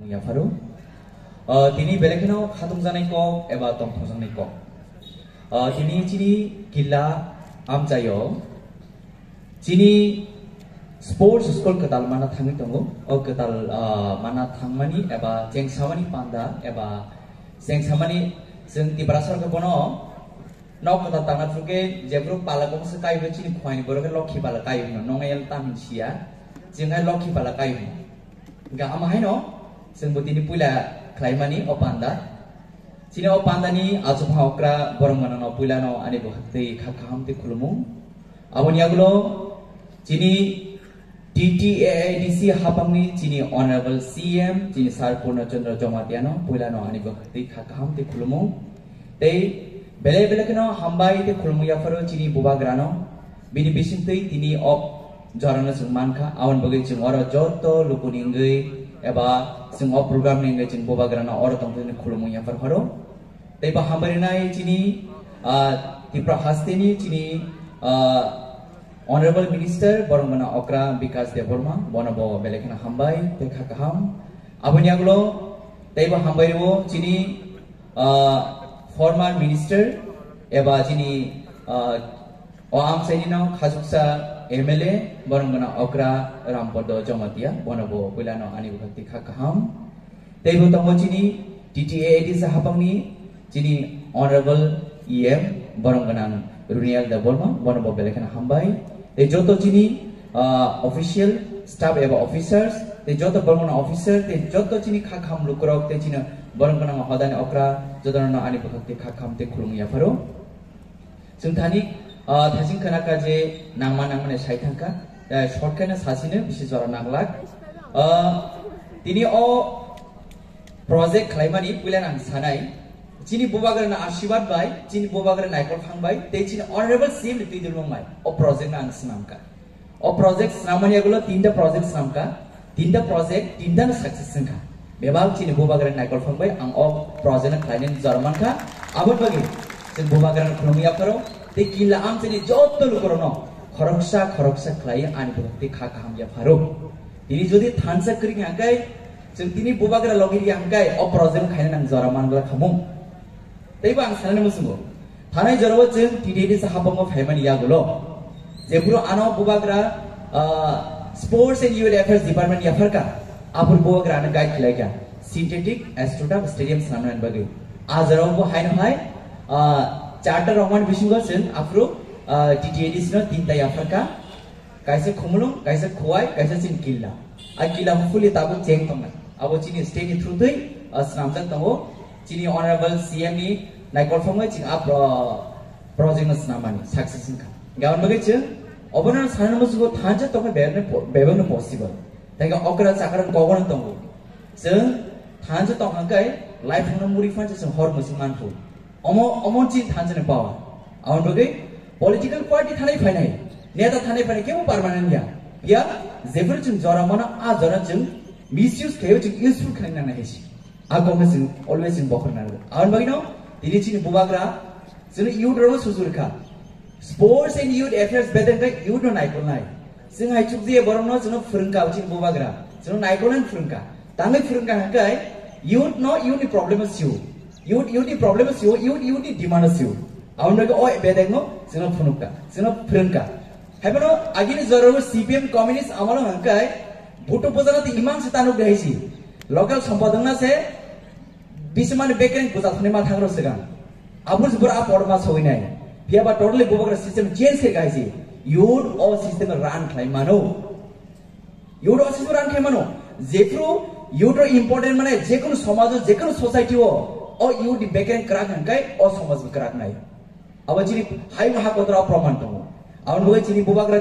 Yafaru tini belekno khatung janai ko eba tongthong janai ko tini chini killa amjayo chini sports school ketal mana thangi tongo ketal mana thangmani eba jengsamani panda eba jengsamani jeng tibrasar ke bono nok kata tangan fruke jebro palagong sekai be chini khwaini boro ke lokhi pala kai no nongayal tamin sia jengai lokhi pala kai ga amai no जों बदिनि पुला क्लाइमानि अपान्दा चिने अपान्दानि आजुफावक्रा बरमगनानो पुलानो आनि बखते खाखामते खुलुमु आबनि आगुलो चिनि TTAIDC हापांनि चिनि honourable CM चिनि सार पूर्णचंद्र जमातियानो पुलानो आनि बखते खाखामते खुलुमु तै बेले बेलेकनो हामबाय ते खुलुमु याफरो चिनि बुबाग्रानो बिनि बिसिंतै तिनि अप जरानो जों मानखा आवन बगै जों अर जतो लुकुनिंगै एबा जों अ प्रोग्राम नि जों बोबाग्राना अर तंनि खुलुमु याफर हरो तैबा हामबारिनाय चिनि तिप्रा हास्तेनि चिनि ऑनरेबल मिनिस्टर बरमगना अक्रा विकास देवबर्मा बनबो बेलेखना हामबाय तेखा गाहाम आबनि आगुलो तैबा हामबायरो चिनि फॉर्मर मिनिस्टर एबा चिनि आम सैनिनो खाजुकसा MLA बरमगना अक्रा रामपद जमातिया बनबो बुलानो आनि बखति खाखाम तैबो तंगो चिनि TTAIDC हापांनि चिनि ऑनरेबल EM बरमगना रुनियाल देवबर्मा बनबो बेलेखना हामबाय ते जतो चिनि ऑफिशियल स्टाफ एबा ऑफिसर्स ते जतो बरमगना ऑफिसर ते जतो चिनि खाखाम लुकरक ते चिनि बरमगना हदानि अक्रा जदरनो आनि बखति खाखाम ते खुलुम याफारो जों थानि थासिं खोनाका जे नांमा नांमाने साइथांका शर्टकानो सासिनो बिसि जरा नांलाक तिनि अ प्रोजेक्ट खालायमानि पुलान आं सानाय चिनि बुबाग्राना आशीर्वाद बाय चिनि बुबाग्रा नायखल फांबाय ते चिनि ऑनरेबल CM नि तुइदुलमाय अ प्रोजेक्ट आं स्नामका अ प्रोजेक्ट स्नामनि आगुलो तीनटा प्रोजेक्ट स्नामका तीनटा प्रोजेक्ट तीनटा सक्सेस संका बेबाग चिनि बुबाग्रा नायखल फांबाय आं अ प्रोजेक्ट खालायनि जरमानका आबो बगे जों बुबाग्रा खुलुमिया करो ते किला आमचेनि जत्तो लुकरनो खरकसा खलाय आनि बखति खाखाम या फारो तिनि जदि थानसा करिङा गाय जों तिनि बुबाग्रा लगिरि आंगाय अ प्रोजेक्ट खायना नां जरा मानग्ला खामु तैबा आं साननो मुसुंगो थानाय जराव जों TTAIDC हाबांगो फायमानि यागुलो जेब्रो आनो बुबाग्रा sports and youth affairs department याफरका आपुर बुबाग्रा आनो गाइड खिलायका सिंथेटिक एस्ट्रोटर्फ स्टेडियम सामनान बगे आजराव बो हायनो हाय चार्टर रोमान बिसिंगोसन आफ्रो TTAIDC नो तीनटा याफरका कायसे खुमुलुं कायसे खुवाय कायसे चिन किल्ला आ किल्ला फुलि ताबो चेंग तंगनाय आबो चिनि स्टेट नि थ्रु दै स्नामजन तंगो चिनि ऑनरेबल CM नि नायकल फंगै चिन आ प्रोजेक्ट न स्नामानि सक्सेस खा गावन बगे च अबनो सानो मुसुगो थांजे तंगै बेबनो पॉसिबल ताइगा अकरा चाकरन कगन तंगो जों थांजे तंगै लाइफ न मुरि फांजे जों हर मुसलमान फु अमन चिन थांजने पावा आवन बगे पॉलिटिकल पार्टी थानाय फायनाय नेता थानाय फायनाय केबो परमानेंट या जेफोर जों जरा माना आ जरा जों मिसयूज खेयो जों यूजफुल खालामना नायसि आ गमे जों अलवेज जों बखरना आवन बगे न दिनि चिनि बुबाग्रा जों यूथ रो सुजुरखा स्पोर्ट्स एंड यूथ अफेयर्स बेदन रे यूथ नो नायखल नाय जों हायचुक जे बरनो जों फोरोंका चिन बुबाग्रा जों नायखलन फोरोंका तांगै फोरोंका हाय यूथ नो यूथ प्रॉब्लम इज यूथ नि प्रॉब्लम इज यूथ नि डिमांड इज आवन बगे ओ बेदनो जों फुनुका जों फोरोंका हायबनो आगिनि जरो CPM कम्युनिस्ट आमालो हंकाय भुटो बजाना ति इमां से तानु गहैसि लोकल सम्पादकना से बिसमान बेकेन गुजा थने मा थांग्रो सिगां आबुर जुबुर आ परमा सौइनाय बियाबा टोटली बुबग्रा सिस्टम चेंज के गायसि यूथ ओ सिस्टम रान खायमानो यूथ ओ सिस्टम रान खायमानो जेफ्रु यूथ रो इम्पोर्टेंट माने जेकुनु समाज जेकुनु सोसाइटी ओ यूथ नि बेकेन क्राक हंकाय ओ समाज क्राक नाय अब चिनि हाय महा कोतरा प्रमाण दङ आवन बगे चिनि बुबाग्रा